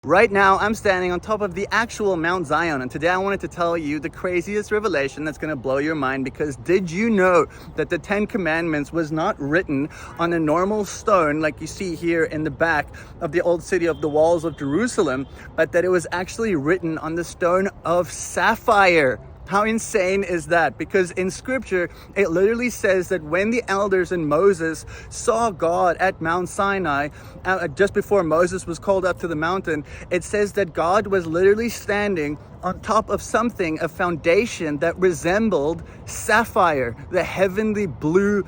Right now, I'm standing on top of the actual Mount Zion, and today I wanted to tell you the craziest revelation that's going to blow your mind. Because did you know that the Ten Commandments was not written on a normal stone like you see here in the back of the old city of the walls of Jerusalem, but that it was actually written on the stone of sapphire? How insane is that? Because in scripture, it literally says that when the elders and Moses saw God at Mount Sinai, just before Moses was called up to the mountain, it says that God was literally standing on top of something, a foundation that resembled sapphire, the heavenly blue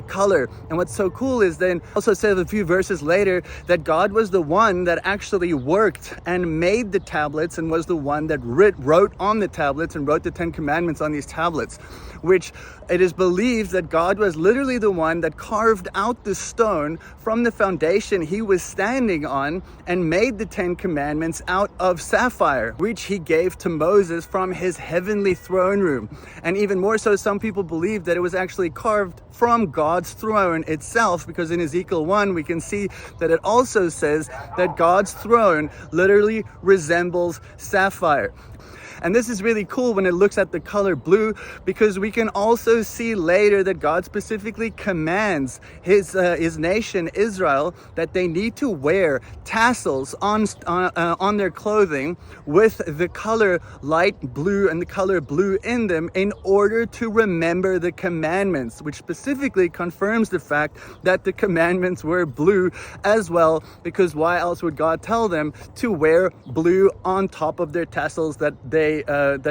color. And what's so cool is then also says a few verses later that God was the one that actually worked and made the tablets and was the one that wrote on the tablets and wrote the Ten Commandments on these tablets, which it is believed that God was literally the one that carved out the stone from the foundation he was standing on and made the Ten Commandments out of sapphire, which he gave to Moses from his heavenly throne room. And even more so, some people believe that it was actually carved from God's throne itself, because in Ezekiel 1 we can see that it also says that God's throne literally resembles sapphire. And this is really cool when it looks at the color blue, because we can also see later that God specifically commands his nation Israel that they need to wear tassels on their clothing with the color light blue and the color blue in them, in order to remember the commandments, which specifically confirms the fact that the commandments were blue as well, because why else would God tell them to wear blue on top of their tassels that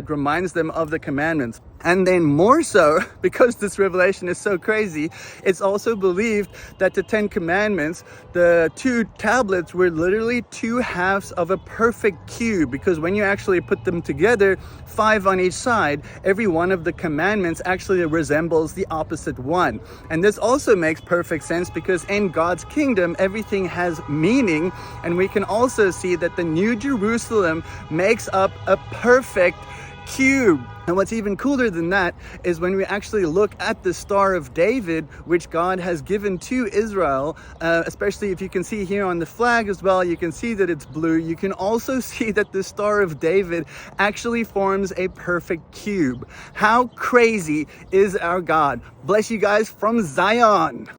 reminds them of the commandments? And then more so, because this revelation is so crazy, it's also believed that the Ten Commandments, the two tablets, were literally two halves of a perfect cube, because when you actually put them together, 5 on each side, every one of the commandments actually resembles the opposite one. And this also makes perfect sense, because in God's kingdom, everything has meaning, and we can also see that the New Jerusalem makes up a perfect cube. And what's even cooler than that is when we actually look at the Star of David, which God has given to Israel, especially if you can see here on the flag as well, you can see that it's blue. You can also see that the Star of David actually forms a perfect cube. How crazy is our God? Bless you guys from Zion.